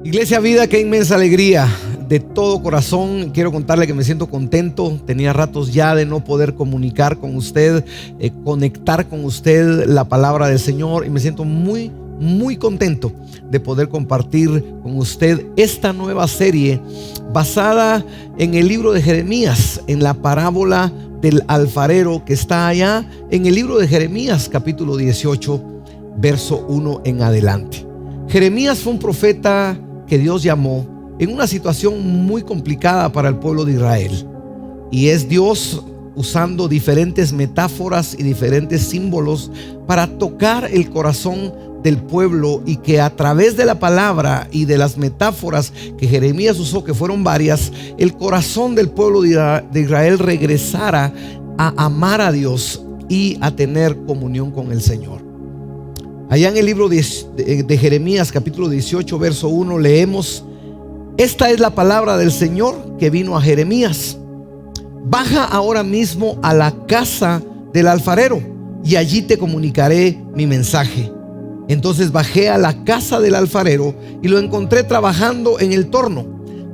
Iglesia Vida, qué inmensa alegría. De todo corazón quiero contarle que me siento contento. Tenía ratos ya de no poder comunicar con usted, conectar con usted la palabra del Señor, y me siento muy contento de poder compartir con usted esta nueva serie basada en el libro de Jeremías, en la parábola del alfarero que está allá en el libro de Jeremías capítulo 18 verso 1 en adelante. Jeremías fue un profeta que Dios llamó en una situación muy complicada para el pueblo de Israel, y es Dios usando diferentes metáforas y diferentes símbolos para tocar el corazón del pueblo, y que a través de la palabra y de las metáforas que Jeremías usó, que fueron varias, el corazón del pueblo de Israel regresara a amar a Dios y a tener comunión con el Señor. Allá en el libro de Jeremías capítulo 18 verso 1 leemos: esta es la palabra del Señor que vino a Jeremías. Baja ahora mismo a la casa del alfarero y allí te comunicaré mi mensaje. Entonces bajé a la casa del alfarero y lo encontré trabajando en el torno,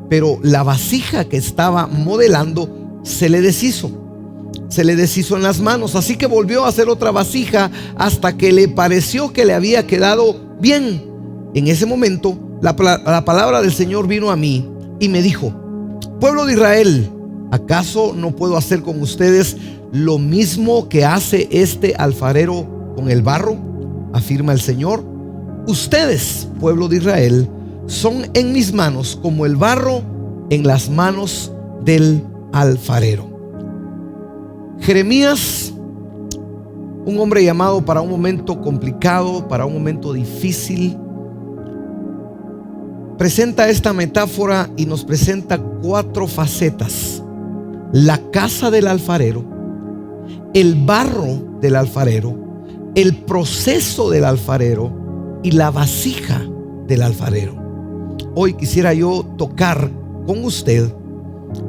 pero la vasija que estaba modelando se le deshizo en las manos. Así que volvió a hacer otra vasija hasta que le pareció que le había quedado bien. En ese momento la palabra del Señor vino a mí y me dijo: pueblo de Israel, ¿acaso no puedo hacer con ustedes lo mismo que hace este alfarero con el barro? Afirma el Señor. Ustedes, pueblo de Israel, son en mis manos como el barro en las manos del alfarero. Jeremías, un hombre llamado para un momento complicado, para un momento difícil, presenta esta metáfora y nos presenta 4 facetas: la casa del alfarero, el barro del alfarero, el proceso del alfarero y la vasija del alfarero. Hoy quisiera yo tocar con usted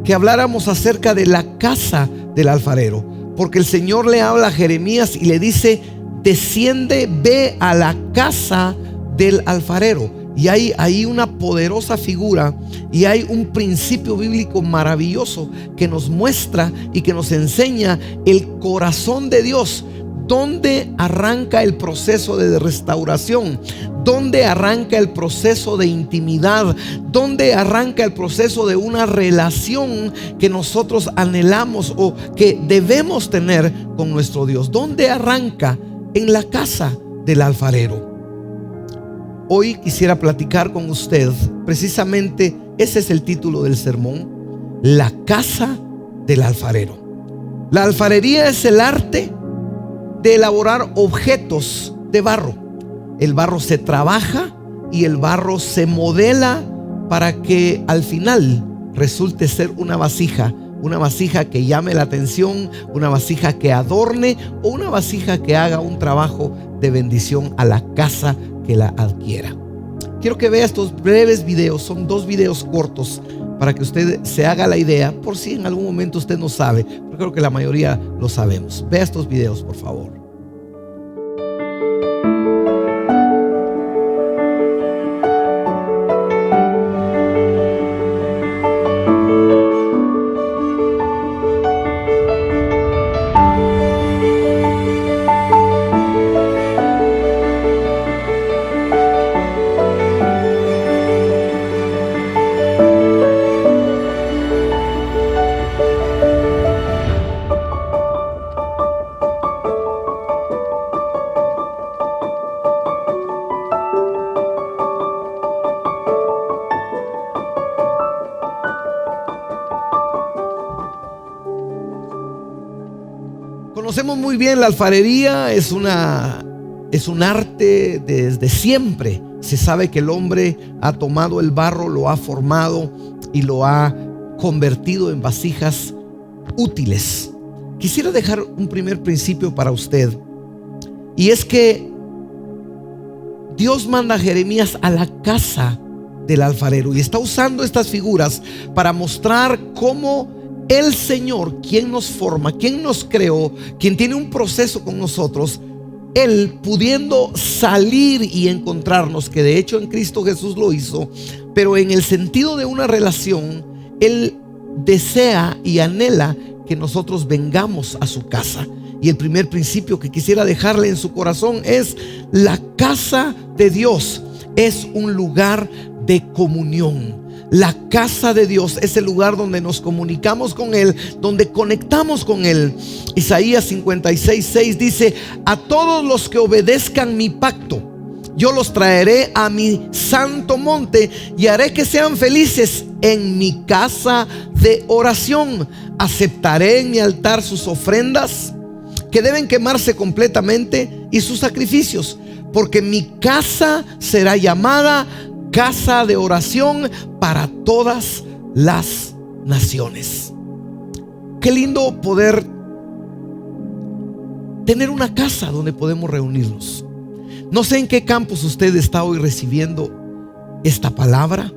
que habláramos acerca de la casa del alfarero, porque el Señor le habla a Jeremías y le dice: desciende, ve a la casa del alfarero. Y hay ahí una poderosa figura, y hay un principio bíblico maravilloso que nos muestra y que nos enseña el corazón de Dios. ¿Dónde arranca el proceso de restauración? ¿Dónde arranca el proceso de intimidad? ¿Dónde arranca el proceso de una relación que nosotros anhelamos o que debemos tener con nuestro Dios? ¿Dónde arranca? En la casa del alfarero. Hoy quisiera platicar con usted, precisamente ese es el título del sermón: la casa del alfarero. La alfarería es el arte de elaborar objetos de barro. El barro se trabaja y el barro se modela para que al final resulte ser una vasija que llame la atención, una vasija que adorne o una vasija que haga un trabajo de bendición a la casa que la adquiera. Quiero que vea estos breves videos, son 2 videos cortos para que usted se haga la idea, por si en algún momento usted no sabe, pero creo que la mayoría lo sabemos. Vea estos videos, por favor. Conocemos muy bien la alfarería, es un arte desde siempre. Se sabe que el hombre ha tomado el barro, lo ha formado y lo ha convertido en vasijas útiles. Quisiera dejar un primer principio para usted, y es que Dios manda a Jeremías a la casa del alfarero y está usando estas figuras para mostrar cómo el Señor, quien nos forma, quien nos creó, quien tiene un proceso con nosotros, Él pudiendo salir y encontrarnos, que de hecho en Cristo Jesús lo hizo, pero en el sentido de una relación, Él desea y anhela que nosotros vengamos a su casa. Y el primer principio que quisiera dejarle en su corazón es: la casa de Dios es un lugar de comunión. La casa de Dios es el lugar donde nos comunicamos con Él, donde conectamos con Él. Isaías 56:6 dice: a todos los que obedezcan mi pacto, yo los traeré a mi santo monte y haré que sean felices en mi casa de oración. Aceptaré en mi altar sus ofrendas, que deben quemarse completamente, y sus sacrificios, porque mi casa será llamada casa de oración para todas las naciones. Qué lindo poder tener una casa donde podemos reunirnos. No sé en qué campus usted está hoy recibiendo esta palabra,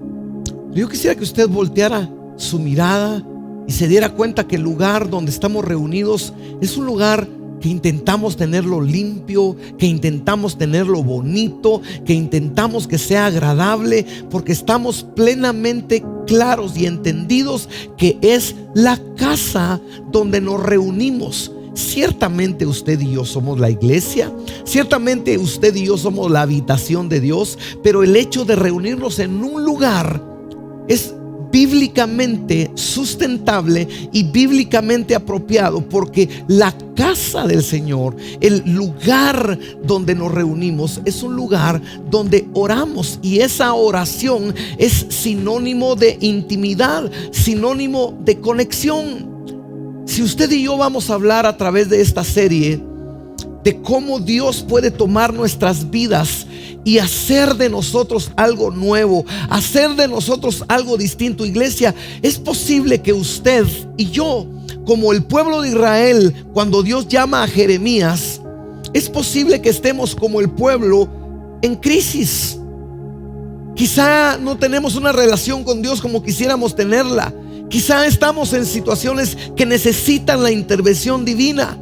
pero yo quisiera que usted volteara su mirada y se diera cuenta que el lugar donde estamos reunidos es un lugar que intentamos tenerlo limpio, que intentamos tenerlo bonito, que intentamos que sea agradable, porque estamos plenamente claros y entendidos que es la casa donde nos reunimos. Ciertamente usted y yo somos la iglesia, ciertamente usted y yo somos la habitación de Dios, pero el hecho de reunirnos en un lugar es bíblicamente sustentable y bíblicamente apropiado, porque la casa del Señor, el lugar donde nos reunimos, es un lugar donde oramos, y esa oración es sinónimo de intimidad, sinónimo de conexión. Si usted y yo vamos a hablar a través de esta serie de cómo Dios puede tomar nuestras vidas y hacer de nosotros algo nuevo, hacer de nosotros algo distinto, iglesia, es posible que usted y yo, como el pueblo de Israel, cuando Dios llama a Jeremías, es posible que estemos como el pueblo en crisis. Quizá no tenemos una relación con Dios como quisiéramos tenerla. Quizá estamos en situaciones que necesitan la intervención divina.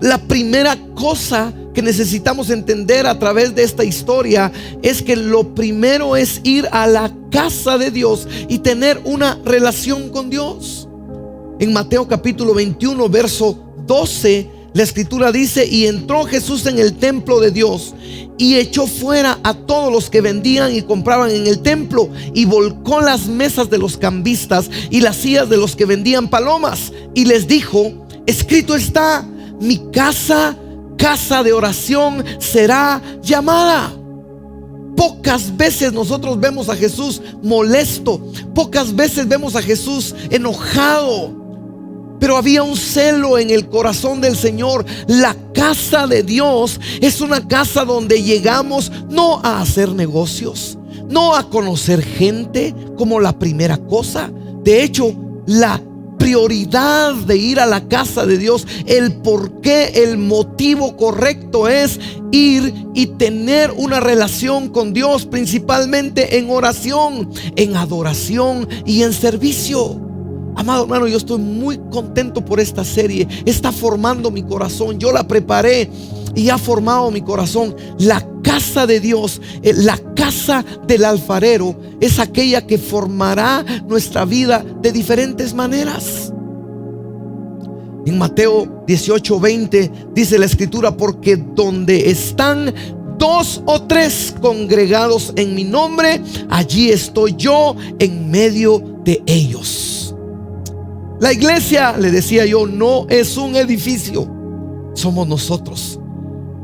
La primera cosa que necesitamos entender a través de esta historia es que lo primero es ir a la casa de Dios y tener una relación con Dios. En Mateo capítulo 21 verso 12, la escritura dice: y entró Jesús en el templo de Dios y echó fuera a todos los que vendían y compraban en el templo, y volcó las mesas de los cambistas y las sillas de los que vendían palomas, y les dijo: escrito está, mi casa, casa de oración será llamada. Pocas veces nosotros vemos a Jesús molesto, pocas veces vemos a Jesús enojado, pero había un celo en el corazón del Señor. La casa de Dios es una casa donde llegamos no a hacer negocios, no a conocer gente como la primera cosa. De hecho, la prioridad de ir a la casa de Dios, el por qué, el motivo correcto es ir y tener una relación con Dios, principalmente en oración, en adoración y en servicio. Amado hermano, yo estoy muy contento por esta serie. Está formando mi corazón. Yo la preparé y ha formado mi corazón. La casa de Dios, la casa del alfarero, es aquella que formará nuestra vida de diferentes maneras. En Mateo 18:20 dice la escritura: porque donde están 2 o 3 congregados en mi nombre, allí estoy yo en medio de ellos. La iglesia, le decía yo, no es un edificio, somos nosotros.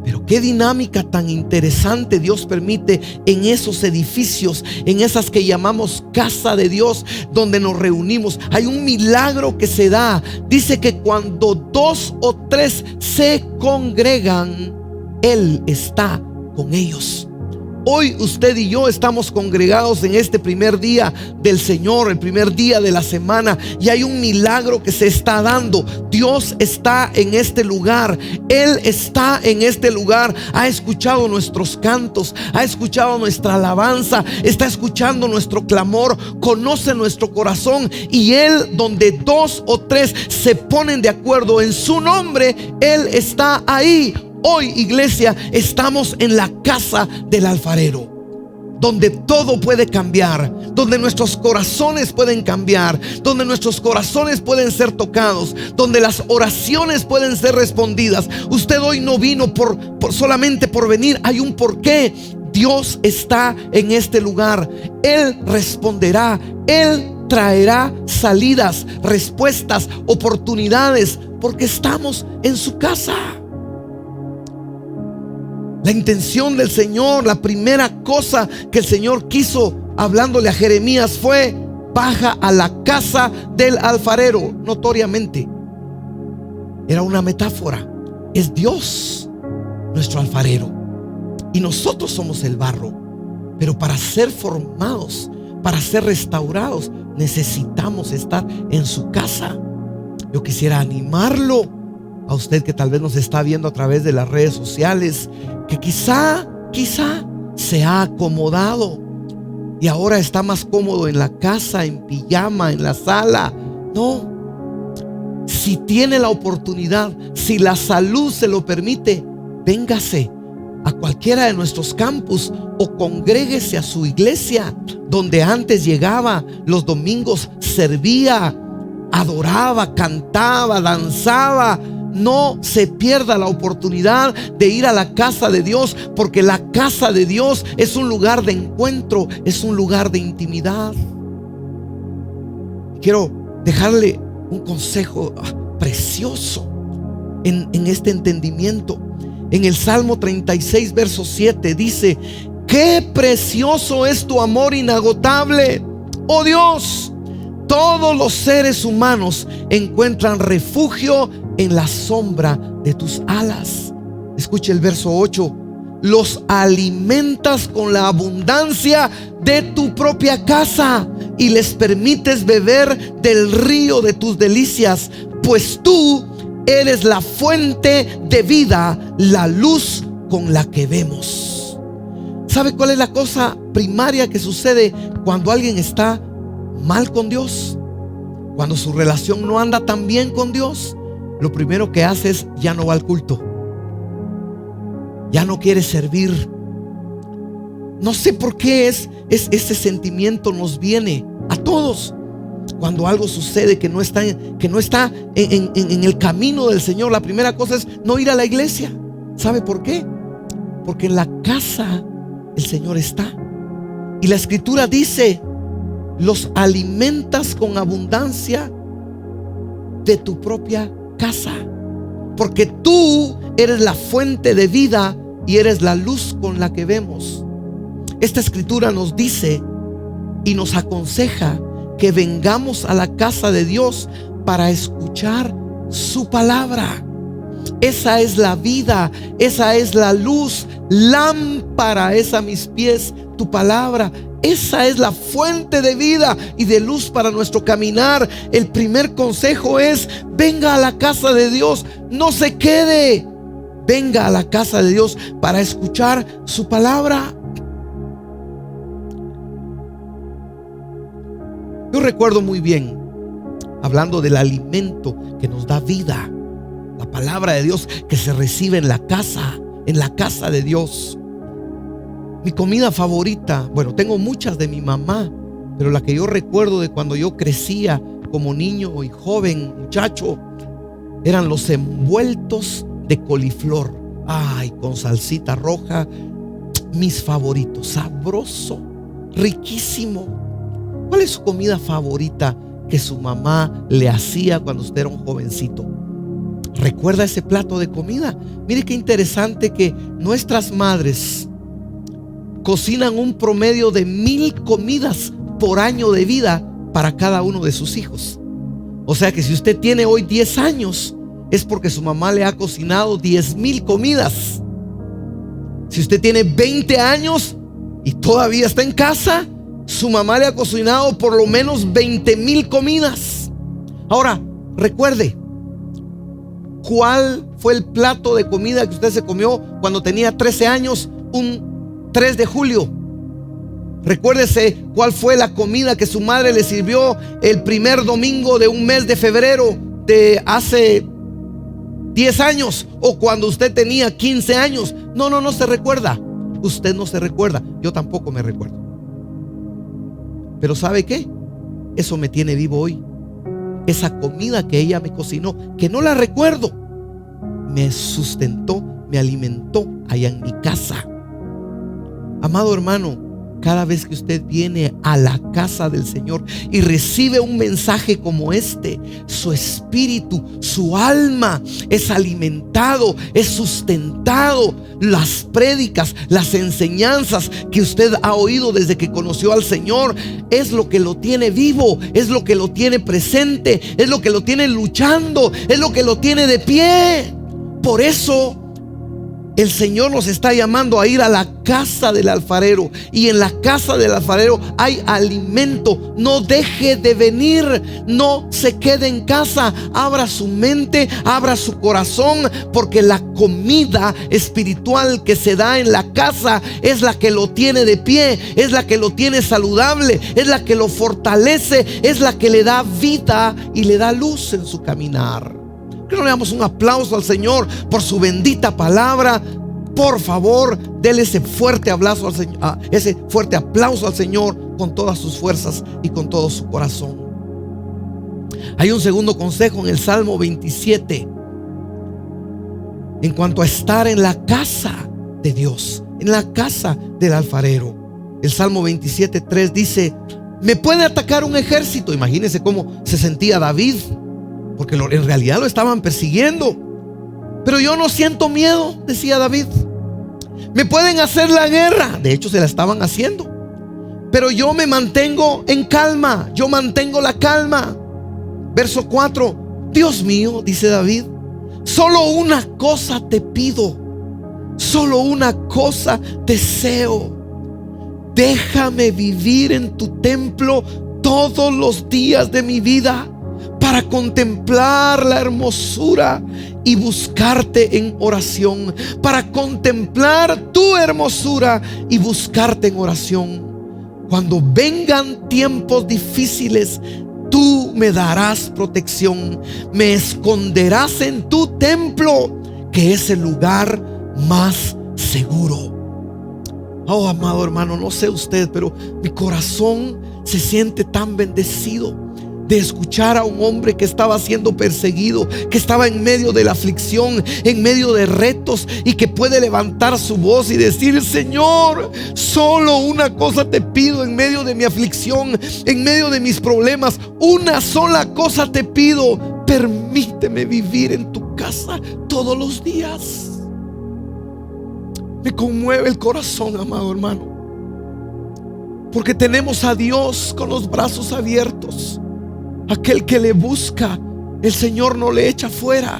Pero qué dinámica tan interesante Dios permite en esos edificios, en esas que llamamos casa de Dios, donde nos reunimos. Hay un milagro que se da. Dice que cuando 2 o 3 se congregan, Él está con ellos. Hoy usted y yo estamos congregados en este primer día del Señor, el primer día de la semana, y hay un milagro que se está dando. Dios está en este lugar, Él está en este lugar. Ha escuchado nuestros cantos, ha escuchado nuestra alabanza, está escuchando nuestro clamor, conoce nuestro corazón, y Él, donde 2 o 3 se ponen de acuerdo en su nombre, Él está ahí. Hoy, iglesia, estamos en la casa del alfarero, donde todo puede cambiar, donde nuestros corazones pueden cambiar, donde nuestros corazones pueden ser tocados, donde las oraciones pueden ser respondidas. Usted hoy no vino solamente por venir, hay un porqué. Dios está en este lugar. Él responderá, Él traerá salidas, respuestas, oportunidades, porque estamos en su casa. La intención del Señor, la primera cosa que el Señor quiso hablándole a Jeremías fue: baja a la casa del alfarero. Notoriamente era una metáfora. Es Dios nuestro alfarero y nosotros somos el barro. Pero para ser formados, para ser restaurados, necesitamos estar en su casa. Yo quisiera animarlo a usted que tal vez nos está viendo a través de las redes sociales, que quizá se ha acomodado y ahora está más cómodo en la casa, en pijama, en la sala. No, si tiene la oportunidad, si la salud se lo permite, véngase a cualquiera de nuestros campus o congréguese a su iglesia, donde antes llegaba los domingos, servía, adoraba, cantaba, danzaba. No se pierda la oportunidad de ir a la casa de Dios, porque la casa de Dios es un lugar de encuentro, es un lugar de intimidad. Quiero dejarle un consejo precioso en este entendimiento. En el Salmo 36, verso 7 dice: qué precioso es tu amor inagotable, oh Dios. Todos los seres humanos encuentran refugio en la sombra de tus alas. Escuche el verso 8: los alimentas con la abundancia de tu propia casa y les permites beber del río de tus delicias, pues tú eres la fuente de vida, la luz con la que vemos. ¿Sabe cuál es la cosa primaria que sucede cuando alguien está mal con Dios? Cuando su relación no anda tan bien con Dios, lo primero que hace es: ya no va al culto, ya no quiere servir. No sé por qué ese sentimiento nos viene a todos cuando algo sucede que no está en el camino del Señor. La primera cosa es no ir a la iglesia. ¿Sabe por qué? Porque en la casa el Señor está. Y la Escritura dice: los alimentas con abundancia de tu propia casa, porque tú eres la fuente de vida y eres la luz con la que vemos. Esta Escritura nos dice y nos aconseja que vengamos a la casa de Dios para escuchar su palabra. Esa es la vida, esa es la luz. Lámpara es a mis pies tu palabra. Esa es la fuente de vida y de luz para nuestro caminar. El primer consejo es: venga a la casa de Dios, no se quede. Venga a la casa de Dios para escuchar su palabra. Yo recuerdo muy bien, hablando del alimento que nos da vida, la palabra de Dios que se recibe en la casa de Dios. Mi comida favorita, bueno, tengo muchas de mi mamá, pero la que yo recuerdo de cuando yo crecía como niño y joven, muchacho, eran los envueltos de coliflor. Ay, con salsita roja, mis favoritos, sabroso, riquísimo. ¿Cuál es su comida favorita que su mamá le hacía cuando usted era un jovencito? ¿Recuerda ese plato de comida? Mire qué interesante que nuestras madres cocinan un promedio de 1000 comidas por año de vida para cada uno de sus hijos. O sea que si usted tiene hoy 10 años, es porque su mamá le ha cocinado 10,000 comidas. Si usted tiene 20 años y todavía está en casa, su mamá le ha cocinado por lo menos 20,000 comidas. Ahora, recuerde, ¿cuál fue el plato de comida que usted se comió cuando tenía 13 años, un 3 de julio? Recuérdese cuál fue la comida que su madre le sirvió el primer domingo de un mes de febrero de hace 10 años o cuando usted tenía 15 años. No se recuerda. Usted no se recuerda. Yo tampoco me recuerdo. Pero ¿sabe qué? Eso me tiene vivo hoy. Esa comida que ella me cocinó, que no la recuerdo, me sustentó, me alimentó allá en mi casa. Amado hermano, cada vez que usted viene a la casa del Señor y recibe un mensaje como este, su espíritu, su alma es alimentado, es sustentado. Las prédicas, las enseñanzas que usted ha oído desde que conoció al Señor, es lo que lo tiene vivo, es lo que lo tiene presente, es lo que lo tiene luchando, es lo que lo tiene de pie. Por eso el Señor nos está llamando a ir a la casa del alfarero. Y en la casa del alfarero hay alimento. No deje de venir. No se quede en casa. Abra su mente, abra su corazón, porque la comida espiritual que se da en la casa es la que lo tiene de pie, es la que lo tiene saludable, es la que lo fortalece, es la que le da vida y le da luz en su caminar. Que no le damos un aplauso al Señor por su bendita palabra. Por favor, dele ese fuerte aplauso al Señor, ese fuerte aplauso al Señor con todas sus fuerzas y con todo su corazón. Hay un segundo consejo en el Salmo 27 en cuanto a estar en la casa de Dios, en la casa del alfarero. El Salmo 27:3 dice: me puede atacar un ejército. Imagínense cómo se sentía David, porque en realidad lo estaban persiguiendo. Pero yo no siento miedo, decía David. Me pueden hacer la guerra. De hecho, se la estaban haciendo. Pero yo me mantengo en calma. Yo mantengo la calma. Verso 4. Dios mío, dice David, solo una cosa te pido. Solo una cosa deseo. Déjame vivir en tu templo todos los días de mi vida, para contemplar la hermosura y buscarte en oración. Para contemplar tu hermosura y buscarte en oración. Cuando vengan tiempos difíciles, tú me darás protección. Me esconderás en tu templo, que es el lugar más seguro. Oh, amado hermano, no sé usted, pero mi corazón se siente tan bendecido de escuchar a un hombre que estaba siendo perseguido, que estaba en medio de la aflicción, en medio de retos, y que puede levantar su voz y decir: Señor, solo una cosa te pido en medio de mi aflicción, en medio de mis problemas. Una sola cosa te pido: permíteme vivir en tu casa todos los días. Me conmueve el corazón, amado hermano, porque tenemos a Dios con los brazos abiertos. Aquel que le busca, el Señor no le echa fuera.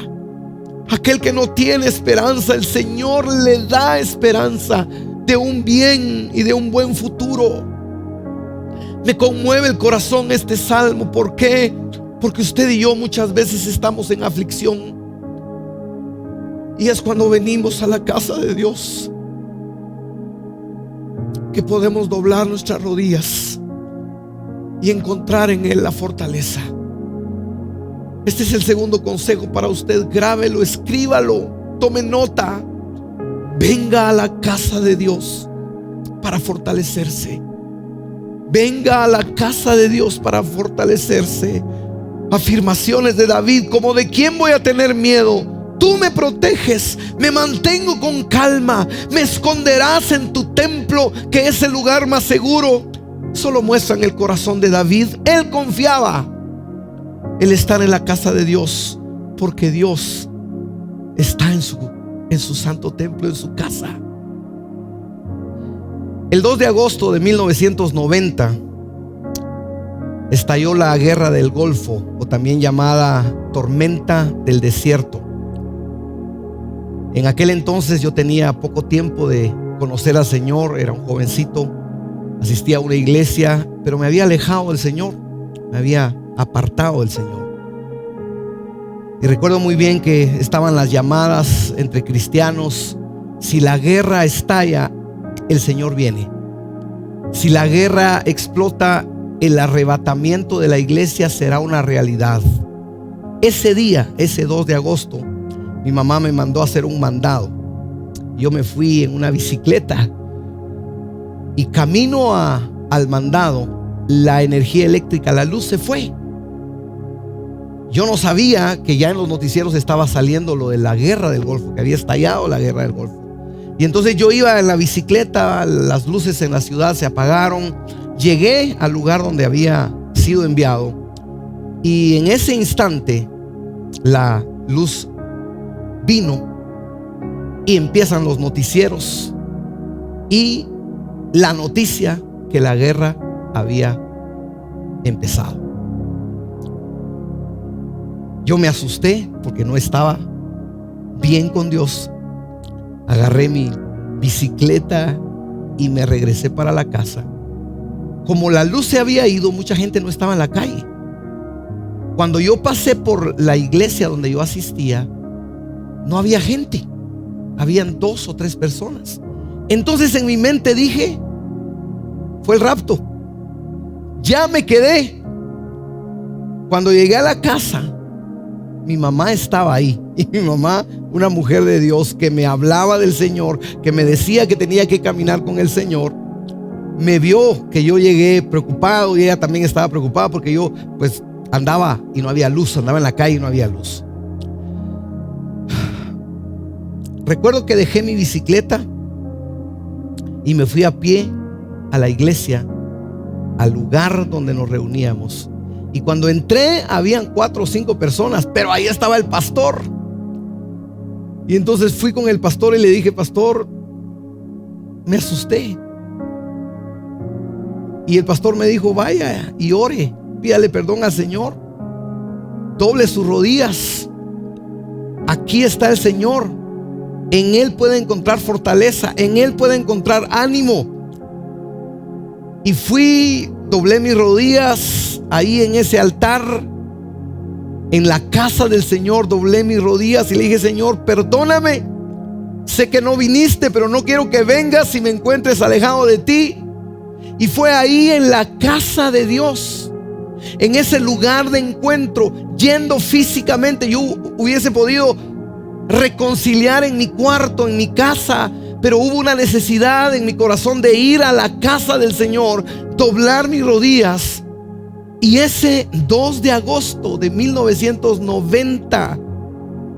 Aquel que no tiene esperanza, el Señor le da esperanza de un bien y de un buen futuro. Me conmueve el corazón este salmo. ¿Por qué? Porque usted y yo muchas veces estamos en aflicción, y es cuando venimos a la casa de Dios que podemos doblar nuestras rodillas y encontrar en Él la fortaleza. Este es el segundo consejo para usted. Grábelo, escríbalo, tome nota. Venga a la casa de Dios para fortalecerse. Venga a la casa de Dios para fortalecerse. Afirmaciones de David como: ¿de quién voy a tener miedo? Tú me proteges, me mantengo con calma, me esconderás en tu templo, que es el lugar más seguro. Solo muestran el corazón de David. Él confiaba el estar en la casa de Dios, porque Dios está en su santo templo, en su casa. El 2 de agosto de 1990 estalló la guerra del Golfo, o también llamada tormenta del desierto. En aquel entonces yo tenía poco tiempo de conocer al Señor, era un jovencito, asistía a una iglesia, pero me había alejado del Señor, me había apartado del Señor. Y recuerdo muy bien que estaban las llamadas entre cristianos: si la guerra estalla, el Señor viene. Si la guerra explota, el arrebatamiento de la iglesia será una realidad. Ese día, ese 2 de agosto, mi mamá me mandó a hacer un mandado. Yo me fui en una bicicleta y camino al mandado, la energía eléctrica, la luz se fue. Yo no sabía que ya en los noticieros estaba saliendo lo de la guerra del Golfo, que había estallado la guerra del Golfo. Y entonces yo iba en la bicicleta, las luces en la ciudad se apagaron. Llegué al lugar donde había sido enviado y en ese instante la luz vino y empiezan los noticieros y la noticia que la guerra había empezado. Yo me asusté porque no estaba bien con Dios. Agarré mi bicicleta y me regresé para la casa. Como la luz se había ido, mucha gente no estaba en la calle. Cuando yo pasé por la iglesia donde yo asistía, no había gente. Habían 2 o 3 personas. Entonces en mi mente dije, fue el rapto. Ya me quedé. Cuando llegué a la casa, mi mamá estaba ahí. Y mi mamá, una mujer de Dios que me hablaba del Señor, que me decía que tenía que caminar con el Señor, me vio que yo llegué preocupado y ella también estaba preocupada porque yo pues andaba y no había luz, andaba en la calle y no había luz. Recuerdo que dejé mi bicicleta y me fui a pie a la iglesia, al lugar donde nos reuníamos. Y cuando entré habían 4 o 5 personas, pero ahí estaba el pastor. Y entonces fui con el pastor y le dije, pastor, me asusté. Y el pastor me dijo, vaya y ore, pídale perdón al Señor, doble sus rodillas. Aquí está el Señor. En Él puede encontrar fortaleza, en Él puede encontrar ánimo. Y fui, doblé mis rodillas ahí en ese altar, en la casa del Señor. Doblé mis rodillas y le dije, Señor, perdóname. Sé que no viniste, pero no quiero que vengas y me encuentres alejado de ti. Y fue ahí en la casa de Dios, en ese lugar de encuentro, yendo físicamente. Yo hubiese podido reconciliar en mi cuarto, en mi casa, pero hubo una necesidad en mi corazón de ir a la casa del Señor, doblar mis rodillas. Y ese 2 de agosto de 1990,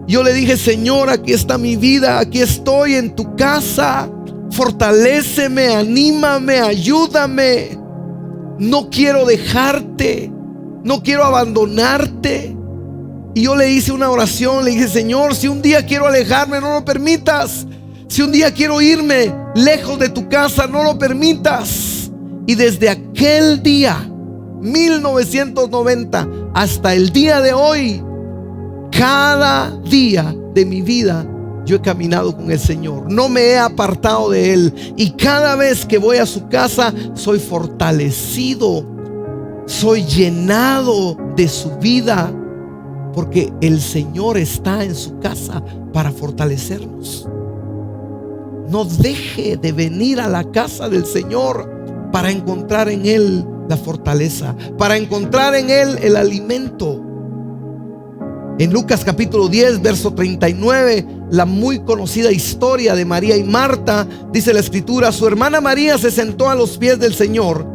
yo le dije, Señor, aquí está mi vida, aquí estoy en tu casa, fortaléceme, anímame, ayúdame. No quiero dejarte, no quiero abandonarte. Y yo le hice una oración, le dije, Señor, si un día quiero alejarme, no lo permitas. Si un día quiero irme lejos de tu casa, no lo permitas. Y desde aquel día, 1990, hasta el día de hoy, cada día de mi vida yo he caminado con el Señor, no me he apartado de Él. Y cada vez que voy a su casa, soy fortalecido, soy llenado de su vida, porque el Señor está en su casa para fortalecernos. No deje de venir a la casa del Señor para encontrar en Él la fortaleza, para encontrar en Él el alimento. En Lucas capítulo 10, verso 39, la muy conocida historia de María y Marta, dice la escritura, su hermana María se sentó a los pies del Señor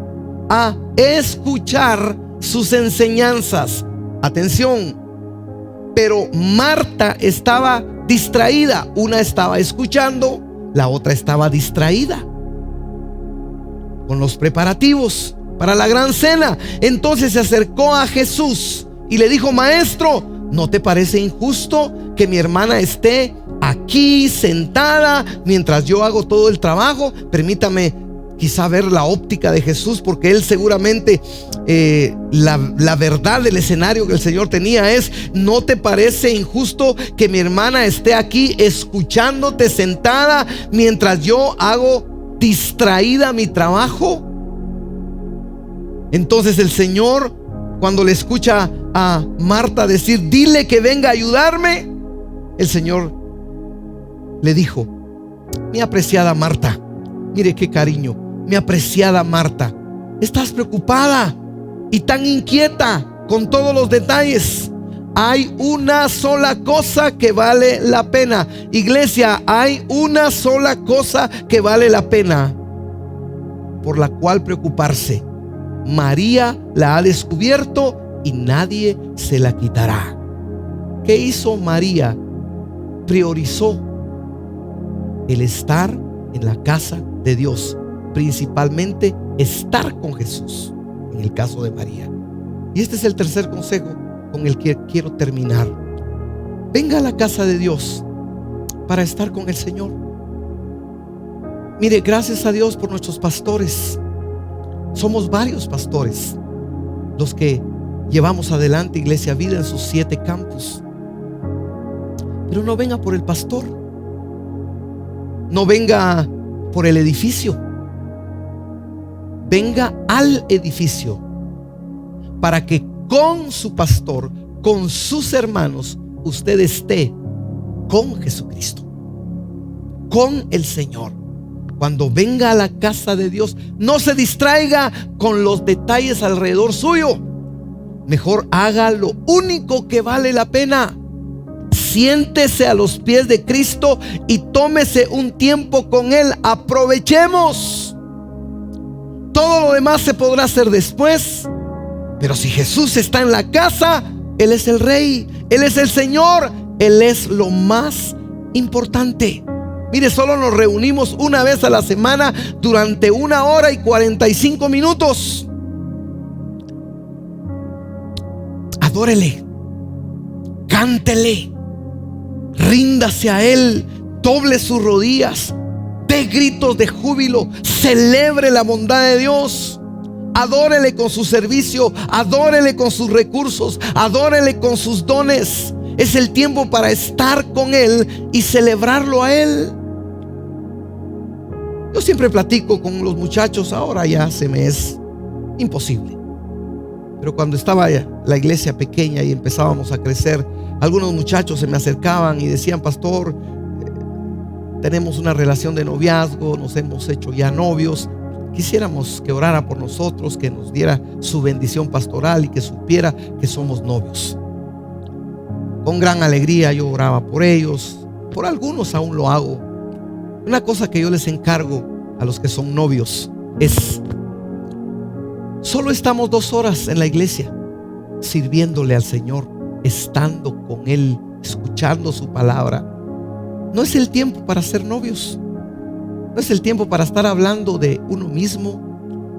a escuchar sus enseñanzas. Atención, pero Marta estaba distraída. Una estaba escuchando, la otra estaba distraída con los preparativos para la gran cena. Entonces se acercó a Jesús y le dijo, Maestro, ¿no te parece injusto que mi hermana esté aquí sentada mientras yo hago todo el trabajo? Permítame quizá ver la óptica de Jesús, porque él seguramente la verdad del escenario que el Señor tenía es: ¿no te parece injusto que mi hermana esté aquí escuchándote sentada mientras yo hago distraída mi trabajo? Entonces el Señor, cuando le escucha a Marta decir, dile que venga a ayudarme, el Señor le dijo, mi apreciada Marta, mire qué cariño, mi apreciada Marta, estás preocupada y tan inquieta con todos los detalles. Hay una sola cosa que vale la pena. Iglesia, hay una sola cosa que vale la pena por la cual preocuparse. María la ha descubierto y nadie se la quitará. ¿Qué hizo María? Priorizó el estar en la casa de Dios, principalmente estar con Jesús, en el caso de María. Y este es el tercer consejo con el que quiero terminar. Venga a la casa de Dios para estar con el Señor. Mire, gracias a Dios por nuestros pastores. Somos varios pastores los que llevamos adelante Iglesia Vida en sus 7 campus. Pero no venga por el pastor, no venga por el edificio, venga al edificio para que con su pastor, con sus hermanos, usted esté con Jesucristo, con el Señor. Cuando venga a la casa de Dios, no se distraiga con los detalles alrededor suyo. Mejor haga lo único que vale la pena. Siéntese a los pies de Cristo y tómese un tiempo con Él. Aprovechemos. Todo lo demás se podrá hacer después. Pero si Jesús está en la casa, Él es el Rey, Él es el Señor, Él es lo más importante. Mire, solo nos reunimos una vez a la semana durante 1 hora y 45 minutos. Adórele, cántele, ríndase a Él, doble sus rodillas, dé gritos de júbilo, celebre la bondad de Dios. Adórele con su servicio, adórele con sus recursos, adórele con sus dones. Es el tiempo para estar con Él y celebrarlo a Él. Yo siempre platico con los muchachos, ahora ya se me es imposible. Pero cuando estaba la iglesia pequeña y empezábamos a crecer, algunos muchachos se me acercaban y decían: pastor, tenemos una relación de noviazgo, nos hemos hecho ya novios. Quisiéramos que orara por nosotros, que nos diera su bendición pastoral y que supiera que somos novios. Con gran alegría yo oraba por ellos. Por algunos aún lo hago. Una cosa que yo les encargo a los que son novios es: solo estamos 2 horas en la iglesia sirviéndole al Señor, estando con Él, escuchando su palabra. No es el tiempo para ser novios. No es el tiempo para estar hablando de uno mismo.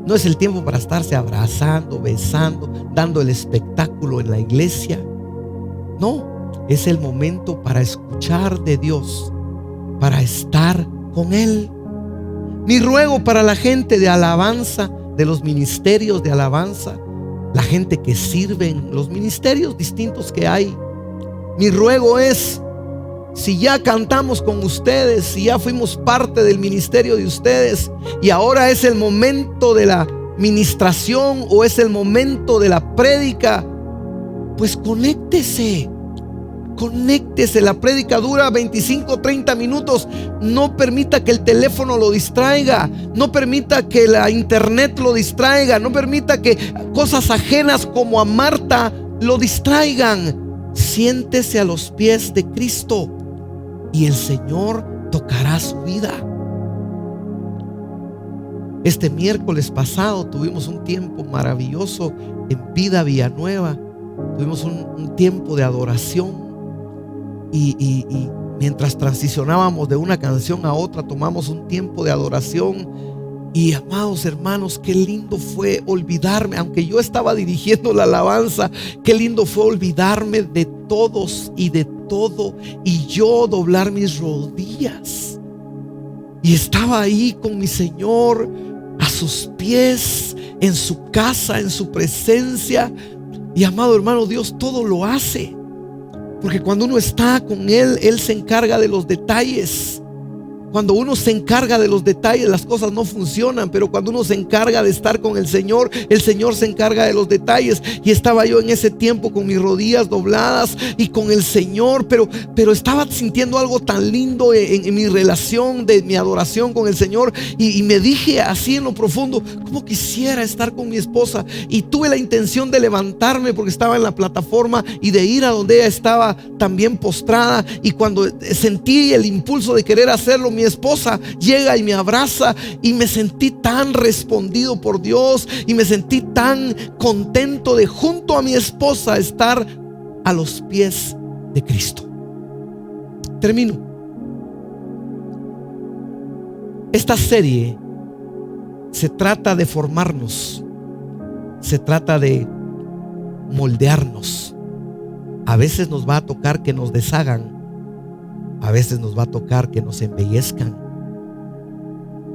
No es el tiempo para estarse abrazando, besando, dando el espectáculo en la iglesia. No, es el momento para escuchar de Dios, para estar con Él. Mi ruego para la gente de alabanza, de los ministerios de alabanza, la gente que sirve en los ministerios distintos que hay, mi ruego es: si ya cantamos con ustedes, si ya fuimos parte del ministerio de ustedes y ahora es el momento de la ministración o es el momento de la prédica, pues conéctese. La prédica dura 25-30 minutos. No permita que el teléfono lo distraiga, no permita que la internet lo distraiga, no permita que cosas ajenas como a Marta lo distraigan. Siéntese a los pies de Cristo y el Señor tocará su vida. Este miércoles pasado tuvimos un tiempo maravilloso en Vida Villanueva. Tuvimos un tiempo de adoración y mientras transicionábamos de una canción a otra, tomamos un tiempo de adoración. Y amados hermanos, qué lindo fue olvidarme, aunque yo estaba dirigiendo la alabanza, qué lindo fue olvidarme de todos y de todo y yo doblar mis rodillas. Y estaba ahí con mi Señor a sus pies, en su casa, en su presencia. Y amado hermano, Dios todo lo hace, porque cuando uno está con Él, Él se encarga de los detalles. Cuando uno se encarga de los detalles, las cosas no funcionan, pero cuando uno se encarga de estar con el Señor se encarga de los detalles. Y estaba yo en ese tiempo con mis rodillas dobladas y con el Señor, pero estaba sintiendo algo tan lindo en mi relación, de mi adoración con el Señor, y me dije así en lo profundo: cómo quisiera estar con mi esposa. Y tuve la intención de levantarme porque estaba en la plataforma y de ir a donde ella estaba también postrada, y cuando sentí el impulso de querer hacerlo, mi esposa llega y me abraza, y me sentí tan respondido por Dios, y me sentí tan contento de junto a mi esposa estar a los pies de Cristo. Termino. Esta serie se trata de formarnos, se trata de moldearnos. A veces nos va a tocar que nos deshagan, a veces nos va a tocar que nos embellezcan.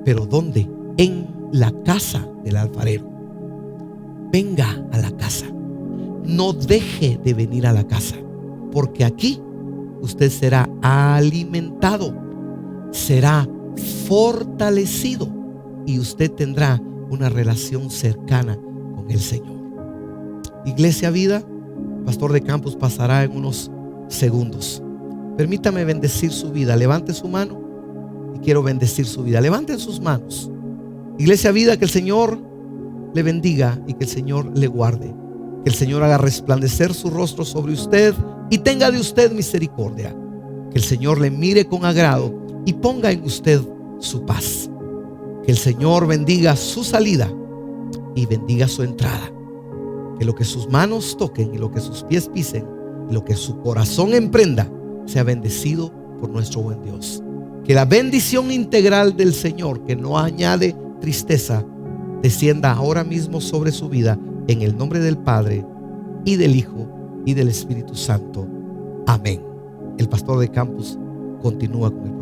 ¿Pero dónde? En la casa del alfarero. Venga a la casa. No deje de venir a la casa, porque aquí usted será alimentado, será fortalecido, y usted tendrá una relación cercana con el Señor. Iglesia Vida, Pastor de Campus pasará en unos segundos. Permítame bendecir su vida. Levante su mano y quiero bendecir su vida. Levanten sus manos. Iglesia Vida, que el Señor le bendiga y que el Señor le guarde. Que el Señor haga resplandecer su rostro sobre usted y tenga de usted misericordia. Que el Señor le mire con agrado y ponga en usted su paz. Que el Señor bendiga su salida y bendiga su entrada. Que lo que sus manos toquen y lo que sus pies pisen y lo que su corazón emprenda sea bendecido por nuestro buen Dios. Que la bendición integral del Señor, que no añade tristeza, descienda ahora mismo sobre su vida, en el nombre del Padre y del Hijo y del Espíritu Santo. Amén. El pastor de Campus continúa con el